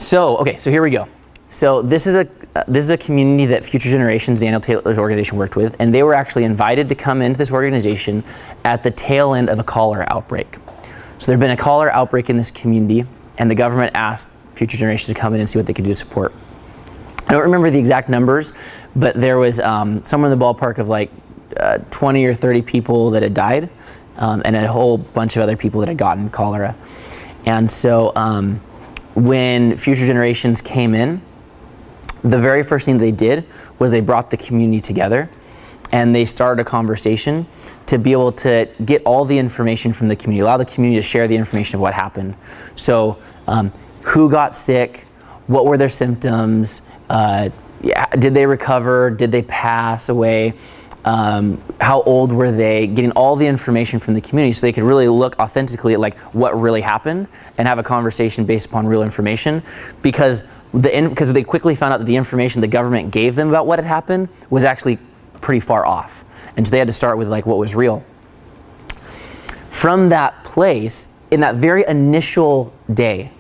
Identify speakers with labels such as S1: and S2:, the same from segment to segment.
S1: So here we go. So this is a community that Future Generations, Daniel Taylor's organization, worked with, and they were actually invited to come into this organization at the tail end of a cholera outbreak. So there had been a cholera outbreak in this community, and the government asked Future Generations to come in and see what they could do to support. I don't remember the exact numbers, but there was somewhere in the ballpark of like 20 or 30 people that had died, and a whole bunch of other people that had gotten cholera. And so when Future Generations came in, the very first thing they did was they brought the community together, and they started a conversation to be able to get all the information from the community, allow the community to share the information of what happened. So who got sick, what were their symptoms, did they recover, did they pass away, how old were they, getting all the information from the community so they could really look authentically at like what really happened and have a conversation based upon real information, because they quickly found out that the information the government gave them about what had happened was actually pretty far off, and so they had to start with like what was real. From that place, in that very initial day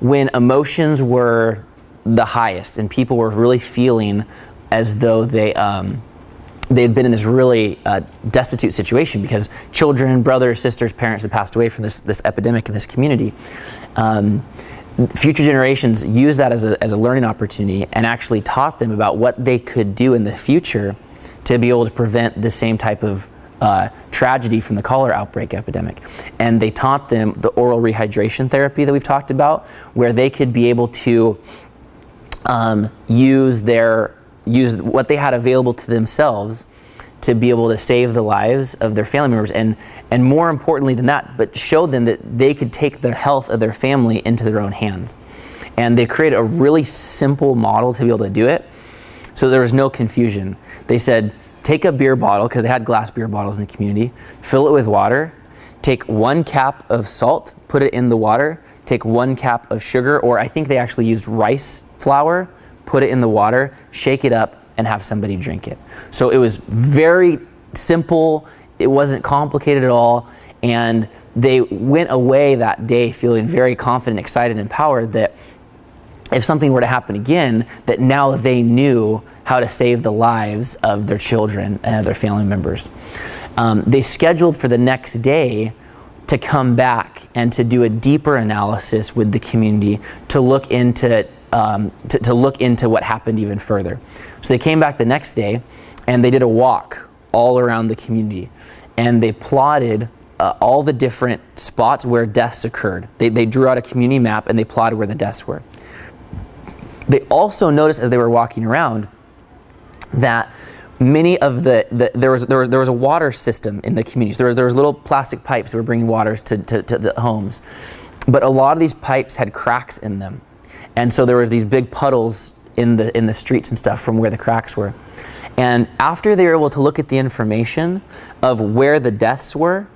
S1: when emotions were the highest and people were really feeling as though they had been in this really destitute situation because children, brothers, sisters, parents had passed away from this epidemic in this community. Future Generations used that as a learning opportunity and actually taught them about what they could do in the future to be able to prevent the same type of tragedy from the cholera outbreak epidemic. And they taught them the oral rehydration therapy that we've talked about, where they could be able to use what they had available to themselves to be able to save the lives of their family members, and more importantly than that, but show them that they could take the health of their family into their own hands. And they created a really simple model to be able to do it, so there was no confusion. They said, take a beer bottle, because they had glass beer bottles in the community, fill it with water, take 1 cap of salt, put it in the water, take 1 cap of sugar, or I think they actually used rice flour, put it in the water, shake it up, and have somebody drink it. So it was very simple, it wasn't complicated at all, and they went away that day feeling very confident, excited, and empowered that if something were to happen again, that now they knew how to save the lives of their children and of their family members. They scheduled for the next day to come back and to do a deeper analysis with the community to look into what happened even further. So they came back the next day and they did a walk all around the community, and they plotted all the different spots where deaths occurred. They drew out a community map and they plotted where the deaths were. They also noticed as they were walking around that many of there was a water system in the community. So there was little plastic pipes that were bringing waters to the homes, but a lot of these pipes had cracks in them. And so there was these big puddles in the streets and stuff from where the cracks were. And after they were able to look at the information of where the deaths were,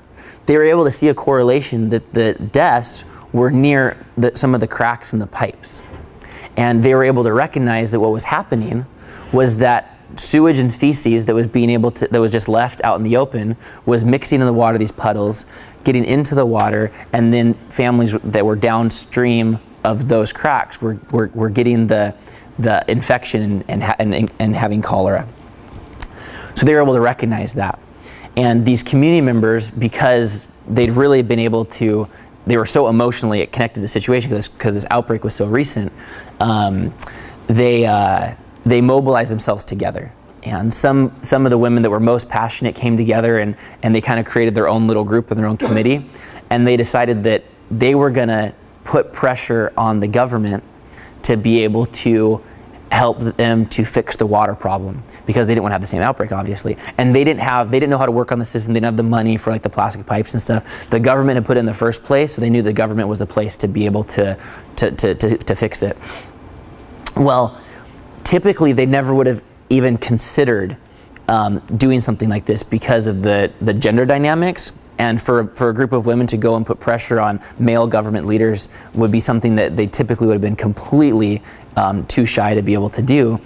S1: they were able to see a correlation that the deaths were near some of the cracks in the pipes. And they were able to recognize that what was happening was that sewage and feces that was just left out in the open was mixing in the water, these puddles, getting into the water, and then families that were downstream of those cracks were getting the infection and having cholera. So they were able to recognize that. And these community members, because they'd really been able to, they were so emotionally connected to the situation because this outbreak was so recent, they mobilized themselves together. And some of the women that were most passionate came together and they kind of created their own little group and their own committee. And they decided that they were going to put pressure on the government to be able to help them to fix the water problem, because they didn't want to have the same outbreak, obviously. And they didn't know how to work on the system. They didn't have the money for like the plastic pipes and stuff. The government had put it in the first place, so they knew the government was the place to be able to fix it. Well, typically they never would have even considered doing something like this because of the gender dynamics. And for a group of women to go and put pressure on male government leaders would be something that they typically would have been completely too shy to be able to do.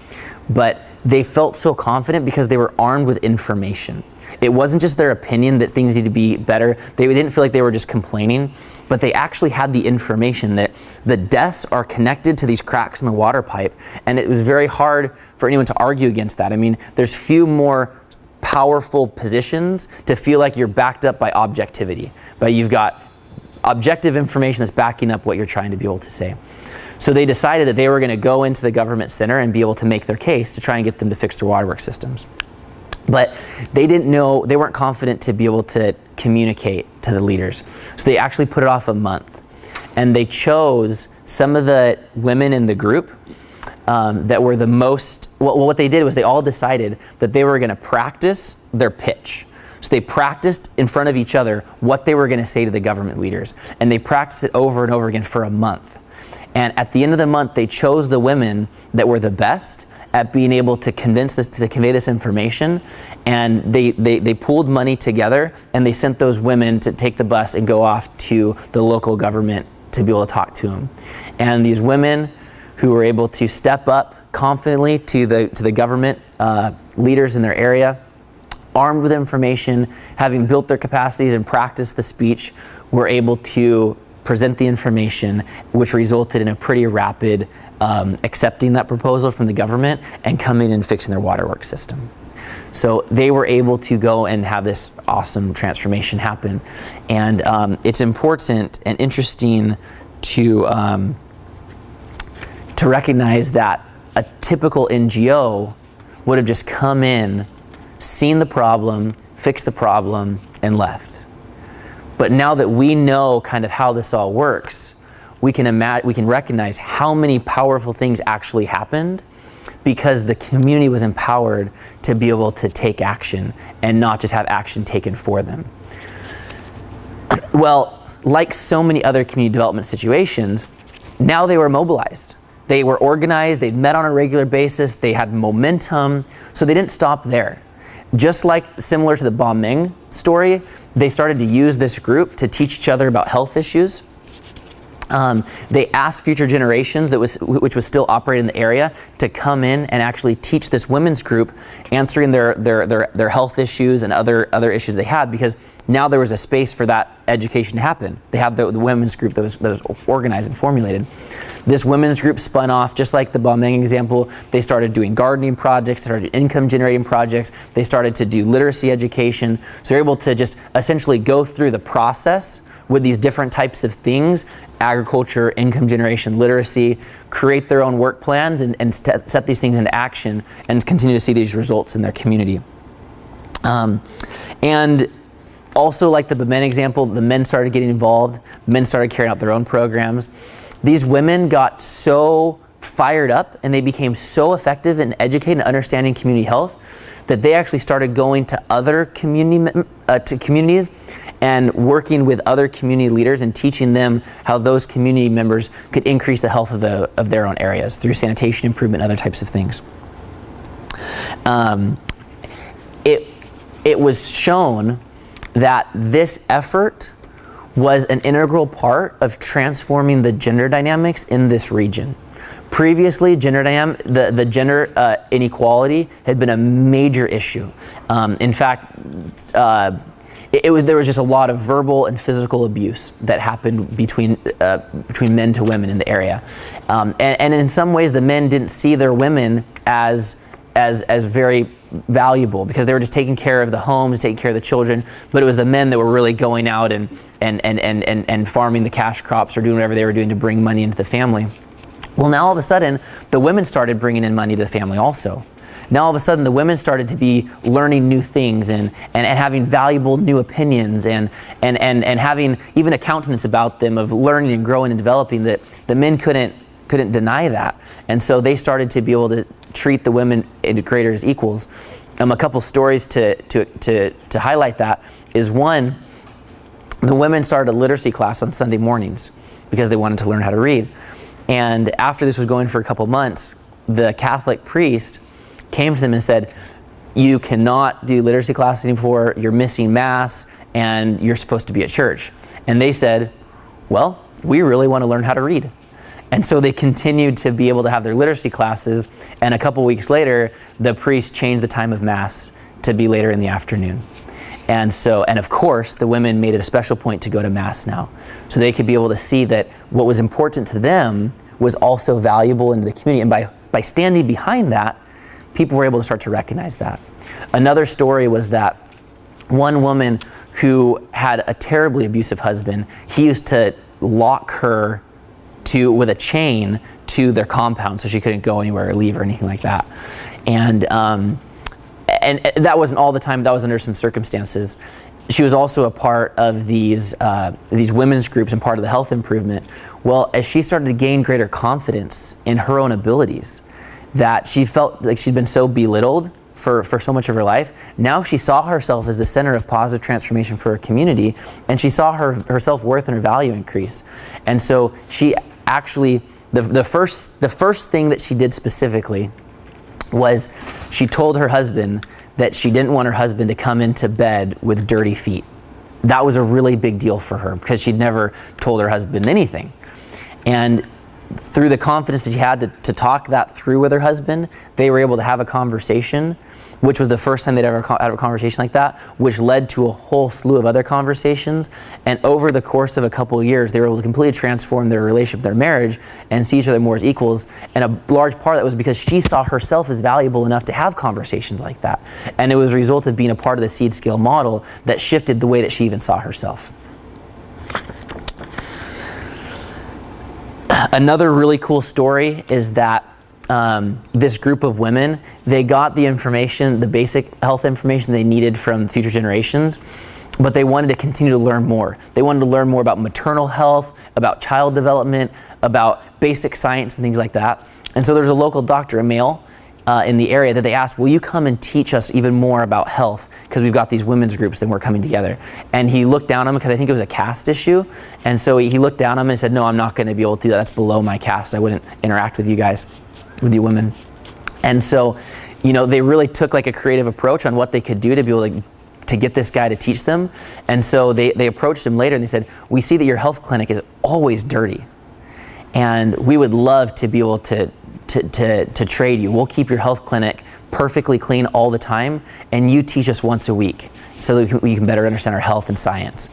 S1: But they felt so confident because they were armed with information. It wasn't just their opinion that things need to be better. They didn't feel like they were just complaining, but they actually had the information that the deaths are connected to these cracks in the water pipe, and it was very hard for anyone to argue against that. I mean, there's few more powerful positions to feel like you're backed up by objectivity, but you've got objective information that's backing up what you're trying to be able to say. So they decided that they were going to go into the government center and be able to make their case to try and get them to fix their waterworks systems. But they didn't know, they weren't confident to be able to communicate to the leaders. So they actually put it off a month. And they chose some of the women in the group that were the most, well, what they did was they all decided that they were going to practice their pitch. So they practiced in front of each other what they were going to say to the government leaders. And they practiced it over and over again for a month. And at the end of the month, they chose the women that were the best at being able to convey this information. And they pooled money together, and they sent those women to take the bus and go off to the local government to be able to talk to them. And these women who were able to step up confidently to the government leaders in their area, armed with information, having built their capacities and practiced the speech, were able to present the information, which resulted in a pretty rapid accepting that proposal from the government and coming and fixing their waterworks system. So they were able to go and have this awesome transformation happen. And it's important and interesting to recognize that a typical NGO would have just come in, seen the problem, fixed the problem, and left. But now that we know kind of how this all works, we can recognize how many powerful things actually happened because the community was empowered to be able to take action and not just have action taken for them. Well, like so many other community development situations, now they were mobilized. They were organized, they'd met on a regular basis, they had momentum, so they didn't stop there. Just like similar to the Ba Ming story, they started to use this group to teach each other about health issues. They asked future generations which was still operating in the area to come in and actually teach this women's group, answering their health issues and other issues they had, because now there was a space for that education to happen. They had the women's group that was organized and formulated. This women's group spun off, just like the Ba Ming example. They started doing gardening projects, they started income generating projects, they started to do literacy education. So they're able to just essentially go through the process with these different types of things: agriculture, income generation, literacy, create their own work plans and set these things into action and continue to see these results in their community. And also, like the Ba Ming example, the men started getting involved, men started carrying out their own programs. These women got so fired up and they became so effective in educating and understanding community health that they actually started going to other communities and working with other community leaders and teaching them how those community members could increase the health of their own areas through sanitation improvement and other types of things. It was shown that this effort was an integral part of transforming the gender dynamics in this region. Previously, the gender inequality had been a major issue. In fact, there was just a lot of verbal and physical abuse that happened between men to women in the area, and in some ways, the men didn't see their women as very valuable because they were just taking care of the homes, taking care of the children. But it was the men that were really going out and farming the cash crops or doing whatever they were doing to bring money into the family. Well, now all of a sudden, the women started bringing in money to the family also. Now all of a sudden, the women started to be learning new things and having valuable new opinions and having even a countenance about them of learning and growing and developing that the men couldn't deny that. And so they started to be able to treat the women greater as equals. A couple stories to highlight that is, one, the women started a literacy class on Sunday mornings because they wanted to learn how to read. And after this was going for a couple months, the Catholic priest came to them and said, "You cannot do literacy class anymore, you're missing mass, and you're supposed to be at church." And they said, "Well, we really want to learn how to read." And so they continued to be able to have their literacy classes, and a couple weeks later, the priest changed the time of Mass to be later in the afternoon. And of course, the women made it a special point to go to Mass now, so they could be able to see that what was important to them was also valuable in the community. And by standing behind that, people were able to start to recognize that. Another story was that one woman who had a terribly abusive husband, he used to lock her with a chain to their compound so she couldn't go anywhere or leave or anything like that. And that wasn't all the time, that was under some circumstances. She was also a part of these women's groups and part of the health improvement. Well, as she started to gain greater confidence in her own abilities, that she felt like she'd been so belittled for so much of her life, now she saw herself as the center of positive transformation for her community, and she saw her self-worth and her value increase. And so she actually, the first thing that she did specifically was she told her husband that she didn't want her husband to come into bed with dirty feet. That was a really big deal for her because she'd never told her husband anything. And through the confidence that she had to talk that through with her husband, they were able to have a conversation, which was the first time they'd ever had a conversation like that, which led to a whole slew of other conversations. And over the course of a couple of years, they were able to completely transform their relationship, their marriage, and see each other more as equals. And a large part of that was because she saw herself as valuable enough to have conversations like that. And it was a result of being a part of the seed scale model that shifted the way that she even saw herself. Another really cool story is that this group of women, they got the information, the basic health information they needed from future generations, but they wanted to continue to learn more. They wanted to learn more about maternal health, about child development, about basic science and things like that. And so there's a local doctor, a male, in the area that they asked, will you come and teach us even more about health? Because we've got these women's groups that we're coming together. And he looked down on him because I think it was a caste issue. And so he looked down on him and said, no, I'm not going to be able to do that. That's below my caste. I wouldn't interact with you guys, with you women. And so, they really took like a creative approach on what they could do to be able to get this guy to teach them. And so they approached him later and they said, we see that your health clinic is always dirty. And we would love to be able to trade you. We'll keep your health clinic perfectly clean all the time, and you teach us once a week so that we can better understand our health and science.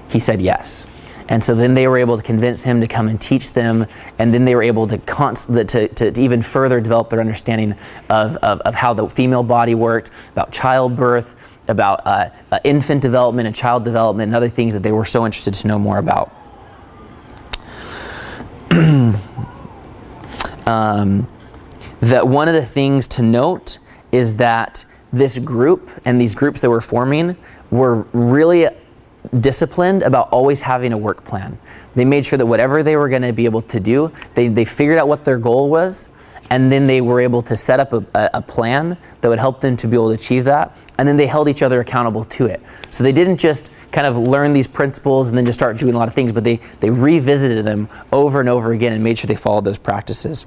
S1: He said yes. And so then they were able to convince him to come and teach them, and then they were able to even further develop their understanding of how the female body worked, about childbirth, about infant development and child development, and other things that they were so interested to know more about. That one of the things to note is that this group and these groups that were forming were really disciplined about always having a work plan. They made sure that whatever they were going to be able to do, they figured out what their goal was, and then they were able to set up a plan that would help them to be able to achieve that, and then they held each other accountable to it. So they didn't just kind of learn these principles and then just start doing a lot of things, but they revisited them over and over again and made sure they followed those practices.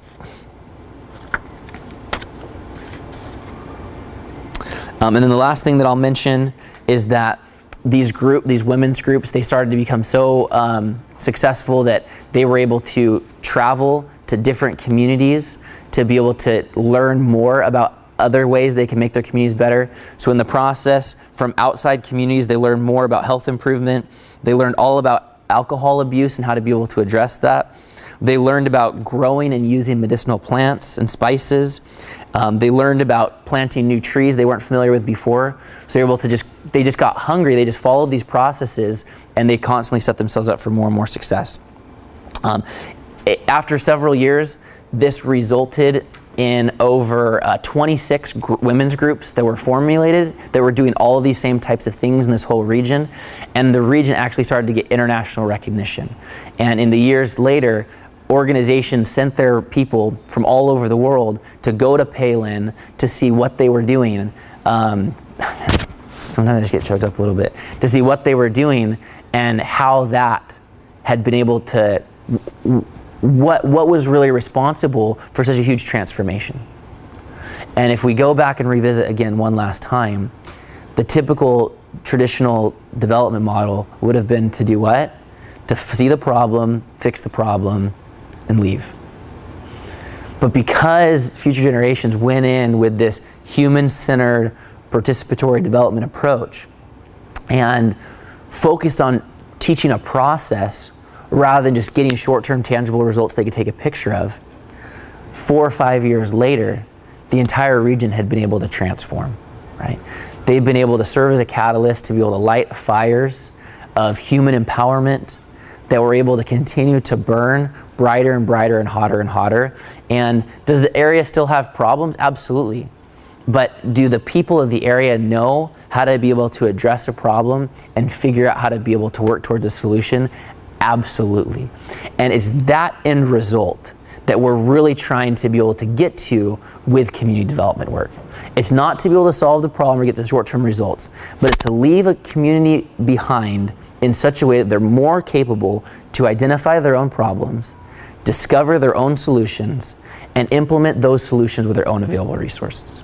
S1: And then the last thing that I'll mention is that these women's groups, they started to become so successful that they were able to travel to different communities to be able to learn more about other ways they can make their communities better. So in the process, from outside communities, they learned more about health improvement. They learned all about alcohol abuse and how to be able to address that. They learned about growing and using medicinal plants and spices. They learned about planting new trees they weren't familiar with before. So they were able to they just got hungry. They just followed these processes, and they constantly set themselves up for more and more success. After several years, this resulted in over 26 women's groups that were formulated, that were doing all of these same types of things in this whole region. And the region actually started to get international recognition. And in the years later, organizations sent their people from all over the world to go to Palin to see what they were doing. Sometimes I just get choked up a little bit. To see what they were doing and how that had been able to, what was really responsible for such a huge transformation. And if we go back and revisit again one last time, the typical traditional development model would have been to do what? To see the problem, fix the problem, and leave. But because future generations went in with this human-centered participatory development approach and focused on teaching a process rather than just getting short-term tangible results they could take a picture of, 4 or 5 years later, the entire region had been able to transform, right? They've been able to serve as a catalyst to be able to light fires of human empowerment that were able to continue to burn brighter and brighter and hotter. And does the area still have problems? Absolutely. But do the people of the area know how to be able to address a problem and figure out how to be able to work towards a solution? Absolutely. And it's that end result that we're really trying to be able to get to with community development work. It's not to be able to solve the problem or get the short-term results, but it's to leave a community behind in such a way that they're more capable to identify their own problems, discover their own solutions, and implement those solutions with their own available resources.